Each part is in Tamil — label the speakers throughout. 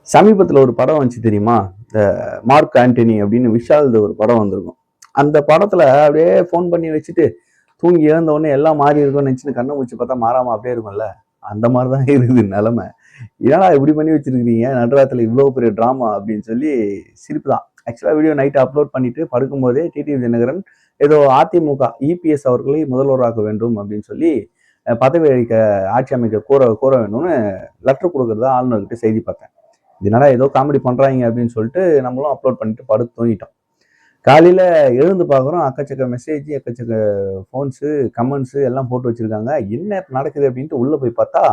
Speaker 1: சமீபத்துல ஒரு படம் வந்துச்சு தெரியுமா? இந்த மார்க் ஆண்டனி அப்படின்னு விஷால்து ஒரு படம் வந்திருக்கும். அந்த படத்துல அப்படியே ஃபோன் பண்ணி வச்சுட்டு, தூங்கி எழுந்த உடனே எல்லாம் மாறி இருக்கும்னு நினைச்சுட்டு கண்ண முழிச்சு பார்த்தா மாறாம அப்படியே இருக்கும்ல. அந்த மாரி தான் இருக்குது நெலைமை. "என்னடா இப்படி பண்ணி வச்சிருக்கிறீங்க? நடுராத்திரில இவ்ளோ பெரிய ட்ராமா" அப்படின்னு சொல்லி சிரிப்பு தான். ஆக்சுவலா வீடியோ நைட் அப்லோட் பண்ணிட்டு படுக்கும்போதே டிடிவி தினகரன் ஏதோ அதிமுக இபிஎஸ் அவர்களை முதல்வராக்க வேண்டும் அப்படின்னு சொல்லி பதவி அளிக்க ஆட்சி அமைக்க கோர கோர வேண்டும்னு லெட்டர் குடுக்கிறதா ஆளுநர்கிட்ட செய்தி பார்த்தேன். இது என்னடா ஏதோ காமெடி பண்றாங்க அப்படின்னு சொல்லிட்டு நம்மளும் அப்லோட் பண்ணிட்டு படுத்து தூங்கிட்டோம். காலையில எழுந்து பார்க்குறோம், அக்கச்சக்க மெசேஜ், எக்கச்சக்க ஃபோன்ஸு, கமெண்ட்ஸு எல்லாம் போட்டு வச்சிருக்காங்க. என்ன இப்ப நடக்குது அப்படின்ட்டு உள்ள போய் பார்த்தா,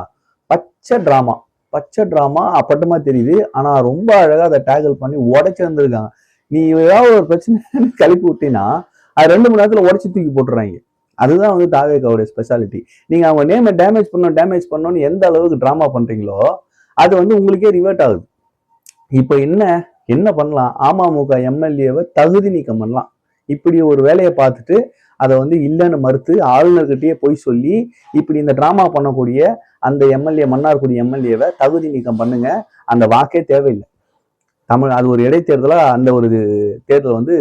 Speaker 1: பச்சை டிராமா. பச்சை டிராமா அப்பட்டமா தெரியுது. ஆனா ரொம்ப அழகா அத டேக்கிள் பண்ணி உடைச்சு வந்திருக்காங்க. நீ ஏதாவது ஒரு பிரச்சனைன்னு கிளப்பி விட்டீன்னா, அது 2 மணி நேரத்துல உடைச்சு தூக்கி போட்டுறாங்க. அதுதான் வந்து தாவேகாவுடைய ஸ்பெஷாலிட்டி. நீங்க அவங்க நேம டேமேஜ் பண்ணணும்னு எந்த அளவுக்கு டிராமா பண்றீங்களோ, அது வந்து உங்களுக்கே ரிவர்ட் ஆகுது. இப்ப என்ன பண்ணலாம்? அமமுக எம்எல்ஏவை தகுதி நீக்கம் பண்ணலாம். இப்படி ஒரு வேலையை பார்த்துட்டு அதை வந்து இல்லைன்னு மறுத்து ஆளுநர்கிட்டயே போய் சொல்லி இப்படி இந்த டிராமா பண்ணக்கூடிய அந்த எம்எல்ஏ மன்னார்குடி எம்எல்ஏவை தகுதி நீக்கம் பண்ணுங்க. அந்த வாக்கே தேவையில்லை. அது ஒரு இடைத்தேர்தலா அந்த ஒரு தேர்தலை வந்து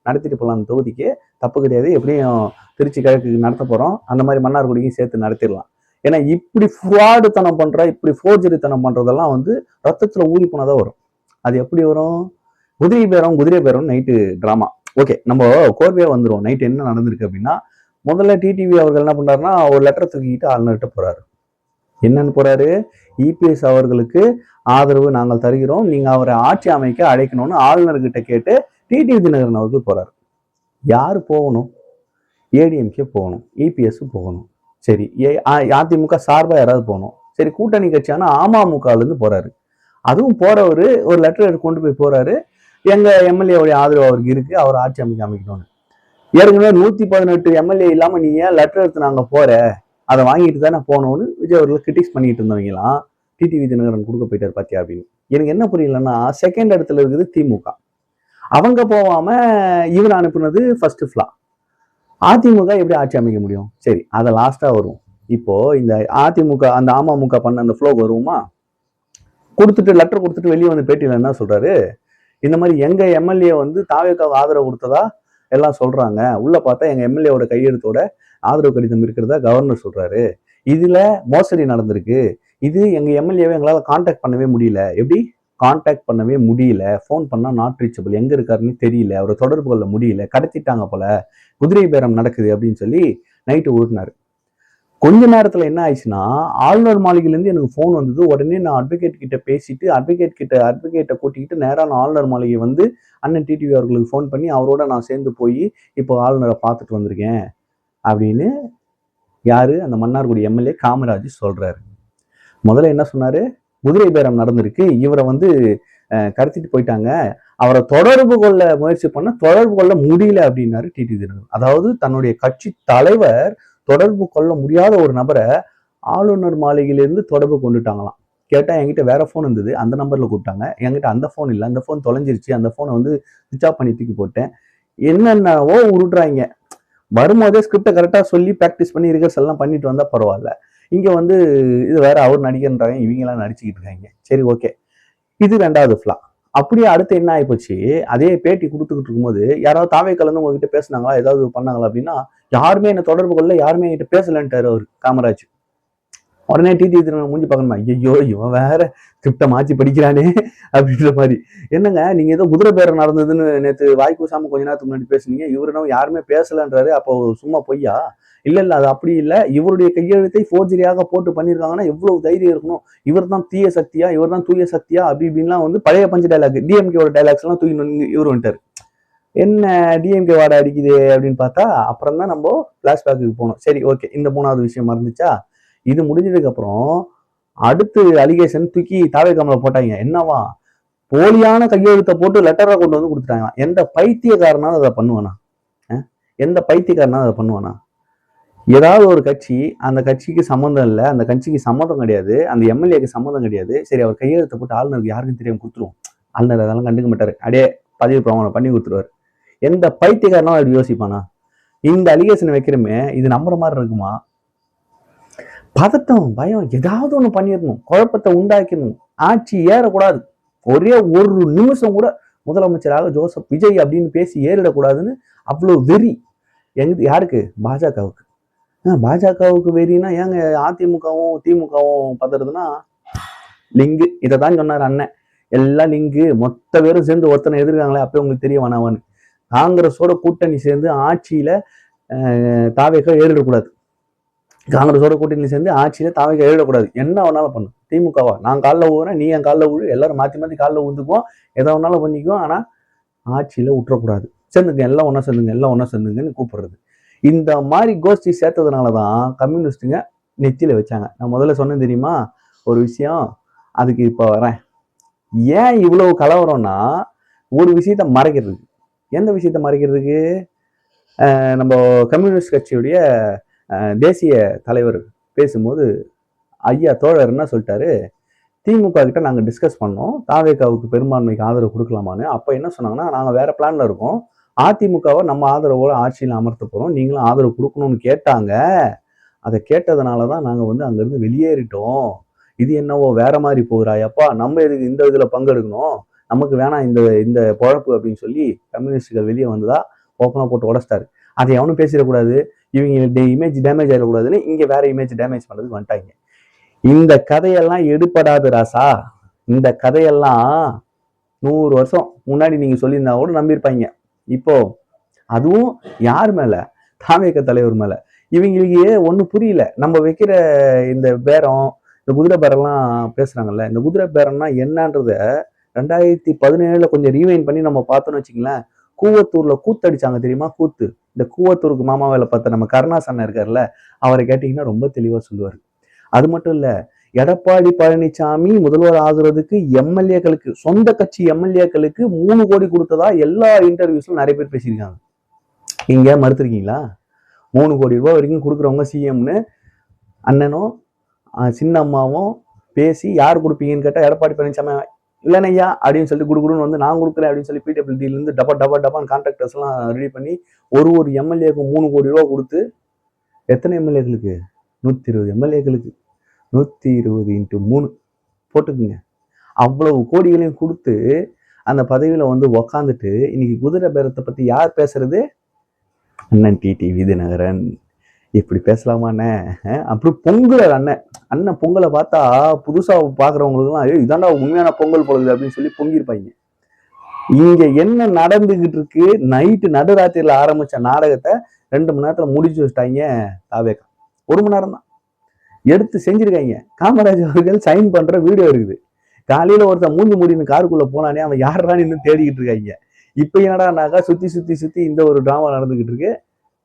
Speaker 1: நடத்திட்டு போகலாம். அந்த தொகுதிக்கு தப்பு கிடையாது. எப்படியும் திருச்சி கிழக்கு நடத்த போறோம். அந்த மாதிரி மன்னார்குடிக்கும் சேர்த்து நடத்திடலாம். ஏன்னா இப்படி ஃப்ராடுத்தனம் பண்ற, இப்படி ஃபோர்ஜரித்தனம் பண்றதெல்லாம் வந்து ரத்தத்துல ஊறி போனதான் வரும். அது எப்படி வரும்? குதிரை பேரம் நைட்டு டிராமா. ஓகே, நம்ம கோர்வையா வந்துடும். நைட் என்ன நடந்திருக்கு அப்படின்னா, முதல்ல டிடிவி அவர்கள் என்ன பண்றாருன்னா, ஒரு லெட்டர் தூக்கிட்டு ஆளுநர்கிட்ட போறாரு. என்னன்னு போறாரு? இபிஎஸ் அவர்களுக்கு ஆதரவு நாங்கள் தருகிறோம், நீங்க அவரை ஆட்சி அமைக்க அழைக்கணும்னு ஆளுநர்கிட்ட கேட்டு டிடிவி தினகரன் அவருக்கு போறாரு. யாரு போகணும்? ஏடிஎம்கே போகணும், இபிஎஸ் போகணும். சரி, அதிமுக சார்பா யாராவது போகணும். சரி, கூட்டணி கட்சியான அமமுகல இருந்து போறாரு. அதுவும் போறவரு ஒரு லெட்டர் கொண்டு போய் போறாரு, எங்க எம்எல்ஏவுடைய ஆதரவு அவருக்கு இருக்கு, அவர் ஆட்சி அமைக்கணும்னு. ஏற்கனவே 118 எம்எல்ஏ இல்லாம நீ ஏன் லெட்டர் எடுத்து நாங்க போற, அதை வாங்கிட்டு தானே போனோம்னு விஜய் அவர்கள் கிரிட்டிக்ஸ் பண்ணிட்டு இருந்தவங்களாம் டிடிவி தினகரன் கொடுக்க போயிட்டாரு பாத்தியா அப்படின்னு. எனக்கு என்ன புரியலன்னா, செகண்ட் இடத்துல இருக்குது திமுக. அவங்க போவாம இவர் அனுப்புனது ஃபர்ஸ்ட் ஃபிளா. அதிமுக எப்படி ஆட்சி அமைக்க முடியும்? சரி, அதை லாஸ்டா வரும். இப்போ இந்த அதிமுக அந்த அமமுக பண்ண அந்த ஃப்ளோ வருமா? கொடுத்துட்டு லெட்டர் கொடுத்துட்டு வெளியே வந்து பேட்டியில என்ன சொல்றாரு? இந்த மாதிரி எங்க எம்எல்ஏ வந்து தாவேக்காவை ஆதரவு கொடுத்ததா எல்லாம் சொல்றாங்க. உள்ள பார்த்தா எங்க எம்எல்ஏவோட கையெழுத்தோட ஆதரவு கடிதம் இருக்கிறதா கவர்னர் சொல்றாரு. இதுல மோசடி நடந்திருக்கு. இது எங்க எம்எல்ஏவை எங்களால கான்டாக்ட் பண்ணவே முடியல. எப்படி கான்டாக்ட் பண்ணவே முடியல? போன் பண்ணா நாட் ரீச்சபிள், எங்க இருக்காருன்னு தெரியல, அவரை தொடர்பு கொள்ள முடியல, கடத்திட்டாங்க போல, குதிரை பேரம் நடக்குது அப்படின்னு சொல்லி நைட்டு ஊட்டினாரு. கொஞ்ச நேரத்துல என்ன ஆயிடுச்சுன்னா, ஆளுநர் மாளிகையிலேருந்து எனக்கு ஃபோன் வந்தது. உடனே நான் அட்வொகேட் கிட்ட பேசிட்டு அட்வொகேட்டை கூட்டிக்கிட்டு நேரா நான் ஆளுநர் மாளிகை வந்து அண்ணன் டிடிவி அவர்களுக்கு ஃபோன் பண்ணி அவரோட நான் சேர்ந்து போய் இப்போ ஆளுநரை பார்த்துட்டு வந்திருக்கேன் அப்படின்னு யாரு? அந்த மன்னார்குடி எம்எல்ஏ காமராஜ் சொல்றாரு. முதல்ல என்ன சொன்னாரு? குதிரை பேரம் நடந்திருக்கு, இவரை வந்து கடத்திட்டு போயிட்டாங்க, அவரை தொடர்பு கொள்ள முயற்சி பண்ண தொடர்பு கொள்ள முடியல அப்படின்னாரு டிடிவி தினகரன். அதாவது தன்னுடைய கட்சி தலைவர் தொடர்பு கொள்ள முடியாத ஒரு நபரை ஆளுநர் மாளிகையிலிருந்து தொடர்பு கொண்டுட்டாங்களாம். கேட்டா என்கிட்ட வேற போன் இருந்தது, அந்த நம்பர்ல கூப்பிட்டாங்க. என்கிட்ட அந்த போன் இல்லை, அந்த போன் தொலைஞ்சிருச்சு, அந்த போனை வந்து சுவிச் ஆஃப் பண்ணி தூக்கி போட்டேன். என்னென்னவோ உருட்டுறாங்க. வரும்போதே ஸ்கிரிப்டை கரெக்டா சொல்லி ப்ராக்டிஸ் பண்ணி ரிகர்சல் எல்லாம் பண்ணிட்டு வந்தா பரவாயில்ல. இங்க வந்து இது வேற அவர் நடிகன்றாங்க, இவங்க எல்லாம் நடிச்சுக்கிட்டு இருக்காங்க. சரி, ஓகே, இது 2வது ஃபிளா. அப்படியே அடுத்து என்ன ஆயிப்போச்சு? அதே பேட்டி கொடுத்துக்கிட்டு இருக்கும்போது யாராவது தாவே கலந்து உங்ககிட்ட பேசினாங்களா, ஏதாவது பண்ணாங்களா அப்படின்னா, யாருமே என்ன தொடர்பு கொள்ள, யாருமே என்கிட்ட பேசலன்ட்டாரு அவர் காமராஜ். உடனே டிடி திரும்ப மூஞ்சி பார்க்கணுமா, ஐயோ இவன் வேற ஸ்கிரிப்டை மாற்றி படிக்கிறானே அப்படின்ற மாதிரி. என்னங்க நீங்க ஏதோ குதிரை பேரம் நடந்ததுன்னு நேற்று வாய்க்கூசாம கொஞ்ச நேரத்துக்கு முன்னாடி பேசுனீங்க, இவரும் யாருமே பேசலன்றாரு, அப்போ சும்மா பொய்யா? இல்ல அது அப்படி இல்லை, இவருடைய கையெழுத்தை ஃபோர்ஜரியாக போட்டு பண்ணியிருக்காங்கன்னா எவ்வளவு தைரியம் இருக்கணும், இவர் தான் தீய சக்தியா, இவர் தான் தூய சக்தியா அப்படி இப்படின்லாம் வந்து பழைய பஞ்சு டைலாக், டிஎம்கேவோட டைலாக்ஸ் எல்லாம் தூக்கி இவர் வந்துட்டாரு. என்ன டிஎம்கே வாடை அடிக்குது அப்படின்னு பார்த்தா அப்புறம் தான் நம்ம பிளாஷ்பேக்கு போனோம். சரி, ஓகே, இந்த 3வது விஷயம் மறந்துச்சா? இது முடிஞ்சதுக்கு அப்புறம் அடுத்து அலிகேஷன் தூக்கி தாவேக்காமல போட்டாங்க. என்னவா? போலியான கையெழுத்தை போட்டு லெட்டரா கொண்டு வந்து கொடுத்துட்டாங்க. எந்த பைத்தியக்காரனாலும் அதை பண்ணுவானா? எந்த பைத்தியக்காரனாலும் அதை பண்ணுவானா? ஏதாவது ஒரு கட்சி, அந்த கட்சிக்கு சம்மந்தம் இல்லை, அந்த கட்சிக்கு சம்மந்தம் கிடையாது, அந்த எம்எல்ஏக்கு சம்மந்தம் கிடையாது, சரி அவர் கையெழுத்தை போட்டு ஆளுநருக்கு யாருக்கும் தெரியாம கொடுத்துருவோம், ஆளுநர் அதெல்லாம் கண்டுக்க மாட்டாரு, அப்படியே பதவி பிரமாணம் பண்ணி கொடுத்துருவாரு. எந்த பைத்தியக்காரனாலும் அப்படி யோசிப்பானா? இந்த அலிகேஷன் வைக்கிறமே இது நம்புற மாதிரி இருக்குமா? பதட்டம், பயம், ஏதாவது ஒண்ணு பண்ணிடணும், குழப்பத்தை உண்டாக்கணும், ஆட்சி ஏறக்கூடாது, ஒரே ஒரு நிமிஷம் கூட முதலமைச்சராக ஜோசப் விஜய் அப்படின்னு பேசி ஏறிடக்கூடாதுன்னு அவ்வளவு வெறி. யாருக்கு? பாஜகவுக்கு. பாஜகவுக்கு வெறினா ஏங்க அதிமுகவும் திமுகவும் பதறதுன்னா லிங்கு. இதை தான் சொன்னார் அண்ணன். எல்லாம் லிங்கு, மொத்த பேரும் சேர்ந்து ஒருத்தனை எதிர்க்காங்களே, அப்பயே உங்களுக்கு தெரிய வேணாவான்னு. காங்கிரஸோட கூட்டணி சேர்ந்து ஆட்சியில தாவேக்கா ஏறிடக்கூடாது. காங்கிரஸோட கூட்டணி சேர்ந்து ஆட்சியில தாவேக்கா ஏறிடக்கூடாது. என்ன வேணாலும் பண்ணும். திமுகவா? நான் காலில் ஊறேன், நீ என் காலில் ஊழு, எல்லாரும் மாற்றி மாற்றி காலில் ஊந்துக்குவோம், எதை வேணாலும் பண்ணிக்குவோம், ஆனால் ஆட்சியில விட்டுறக்கூடாது. சேர்ந்துங்க, எல்லாம் ஒன்றா சேர்ந்துங்க, எல்லாம் ஒன்றா சேர்ந்துங்கன்னு கூப்பிடுறது. இந்த மாதிரி கோஷ்டி சேர்த்ததுனால தான் கம்யூனிஸ்டுங்க நெத்தியில வச்சாங்க. நான் முதல்ல சொன்னேன் தெரியுமா ஒரு விஷயம், அதுக்கு இப்போ வரேன். ஏன் இவ்வளவு கலவரம்னா ஒரு விஷயத்த மறைக்கிறதுக்கு. எந்த விஷயத்த மறைக்கிறதுக்கு? நம்ம கம்யூனிஸ்ட் கட்சியுடைய தேசிய தலைவர் பேசும்போது ஐயா தோழர் என்ன சொல்லிட்டாரு, திமுக கிட்ட நாங்கள் டிஸ்கஸ் பண்ணோம், தாவேகாவுக்கு பெரும்பான்மைக்கு ஆதரவு கொடுக்கலாமான்னு. அப்போ என்ன சொன்னாங்கன்னா, நாங்கள் வேற பிளான்ல இருக்கோம், அதிமுகவை நம்ம ஆதரவோட ஆட்சியில் அமர்த்த போறோம், நீங்களும் ஆதரவு கொடுக்கணும்னு கேட்டாங்க. அதை கேட்டதுனால தான் நாங்கள் வந்து அங்கேருந்து வெளியேறிட்டோம். இது என்னவோ வேற மாதிரி போகிறாயப்பா, நம்ம எதுக்கு இந்த இதில் பங்கெடுக்கணும், நமக்கு வேணாம் இந்த இந்த பொழப்பு அப்படின்னு சொல்லி கம்யூனிஸ்டுகள் வெளியே வந்ததா ஓப்பனாக போட்டு உடச்சிட்டாரு. அதை எவனும் பேசிடக்கூடாது, இவங்க இமேஜ் டேமேஜ் ஆகிடக்கூடாதுன்னு இங்கே வேற இமேஜ் டேமேஜ் பண்ணுறதுக்கு வந்துட்டாங்க. இந்த கதையெல்லாம் எடுபடாது ராசா. இந்த கதையெல்லாம் 100 வருஷம் முன்னாடி நீங்க சொல்லியிருந்தா கூட நம்பியிருப்பாங்க. இப்போ அதுவும் யார் மேல? தாவேக தலைவர் மேல. இவங்களுக்கு ஒன்றும் புரியல. நம்ம வைக்கிற இந்த பேரம், இந்த குதிரை பேரம்லாம் பேசுறாங்கல்ல, இந்த குதிரை பேரம்னா என்னன்றத 2017 கொஞ்சம் ரீவைன் பண்ணி நம்ம பார்த்தோம்னு வச்சுங்களேன். கூவத்தூர்ல கூத்தடிச்சாங்க தெரியுமா? கூத்து. இந்த கூவத்தூருக்கு மாமா வேலை பார்த்த நம்ம கருணாஸ் அண்ணன் இருக்காருல்ல, அவரை கேட்டீங்கன்னா ரொம்ப தெளிவா சொல்லுவார். அது மட்டும் இல்ல, எடப்பாடி பழனிசாமி முதல்வர் ஆகுறதுக்கு எம்எல்ஏக்களுக்கு, சொந்த கட்சி எம்எல்ஏக்களுக்கு 3 கோடி கொடுத்ததா எல்லா இன்டர்வியூஸ்லும் நிறைய பேர் பேசியிருக்காங்க. நீங்க மறுத்திருக்கீங்களா? 3 கோடி ரூபாய் வரைக்கும் கொடுக்குறவங்க சிஎம்னு அண்ணனும் சின்ன அம்மாவும் பேசி யார் கொடுப்பீங்கன்னு கேட்டா எடப்பாடி பழனிசாமி இல்லைனையா அப்படின்னு சொல்லி குடுக்குடுன்னு வந்து நான் கொடுக்குறேன் அப்படின்னு சொல்லி பிடபிள்யூடியிலேருந்து டப்பான்னு கான்ட்ராக்டர்ஸ் எல்லாம் ரெடி பண்ணி ஒரு எம்எல்ஏக்கு 3 கோடி ரூபா கொடுத்து, எத்தனை எம்எல்ஏக்களுக்கு? 120 எம்எல்ஏக்களுக்கு 120 × 3 போட்டுக்குங்க. அவ்வளவு கோடிகளையும் கொடுத்து அந்த பதவியில வந்து உக்காந்துட்டு இன்னைக்கு குதிரை பேரத்தை பத்தி யார் பேசுறது? அண்ணன் டிடிவி தினகரன். இப்படி பேசலாமாண்ணே? அப்புறம் பொங்கல் அண்ணன் பொங்கலை பார்த்தா புதுசா பாக்குறவங்களுக்குலாம் இதாண்டா உண்மையான பொங்கல் பொழுது அப்படின்னு சொல்லி பொங்கிருப்பாங்க. இங்க என்ன நடந்துகிட்டு இருக்கு? நைட்டு நடுராத்திரியில ஆரம்பிச்ச நாடகத்தை 2 மணி நேரத்துல முடிச்சு வச்சுட்டாங்க தாவேகா. 1 மணி நேரம் தான் எடுத்து செஞ்சிருக்காங்க. காமராஜர் அவர்கள் சைன் பண்ற வீடியோ இருக்குது. காலையில ஒருத்தன் மூஞ்சி முடின்னு காருக்குள்ள போனானே, அவன் யாரான்னு இன்னும் தேடிக்கிட்டு இருக்காங்க. இப்ப என்னடானாக்கா சுத்தி இந்த ஒரு டிராமா நடந்துகிட்டு இருக்கு.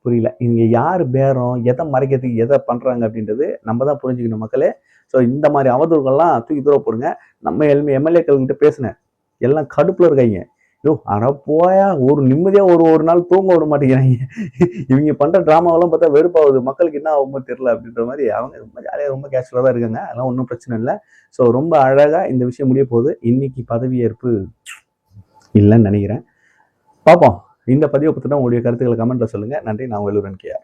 Speaker 1: புரியல. இங்க யாரு பேரம், எதை மறைக்கிறதுக்கு எதை பண்றாங்க அப்படின்றது நம்ம தான் புரிஞ்சுக்கணும் மக்களே. ஸோ இந்த மாதிரி அவதூறுகள்லாம் தூக்கி தூர போடுங்க. நம்ம எம்எல்ஏக்கள் கிட்ட பேசினேன், எல்லாம் கடுப்புல இருக்காங்க. யோ அட போயா, ஒரு நிம்மதியா ஒரு நாள் தூங்க விட மாட்டேங்கிறாங்க. இவங்க பண்ற டிராமாவெல்லாம் பார்த்தா வெறுப்பாகுது, மக்களுக்கு என்ன ஆகுமோ தெரியல அப்படின்ற மாதிரி. அவங்க ரொம்ப ஜாலியாக ரொம்ப கேஷுவலாக தான் இருக்காங்க, அதெல்லாம் ஒன்றும் பிரச்சனை இல்லை. ஸோ ரொம்ப அழகா இந்த விஷயம் முடிய போகுது. இன்னைக்கு பதவியேற்பு இல்லைன்னு நினைக்கிறேன். பார்ப்போம். இந்த பதிவை பற்றினா உங்களுடைய கருத்துக்களை கமெண்ட்ல சொல்லுங்க. நன்றி. நான் வேலூரன் கேஆர்.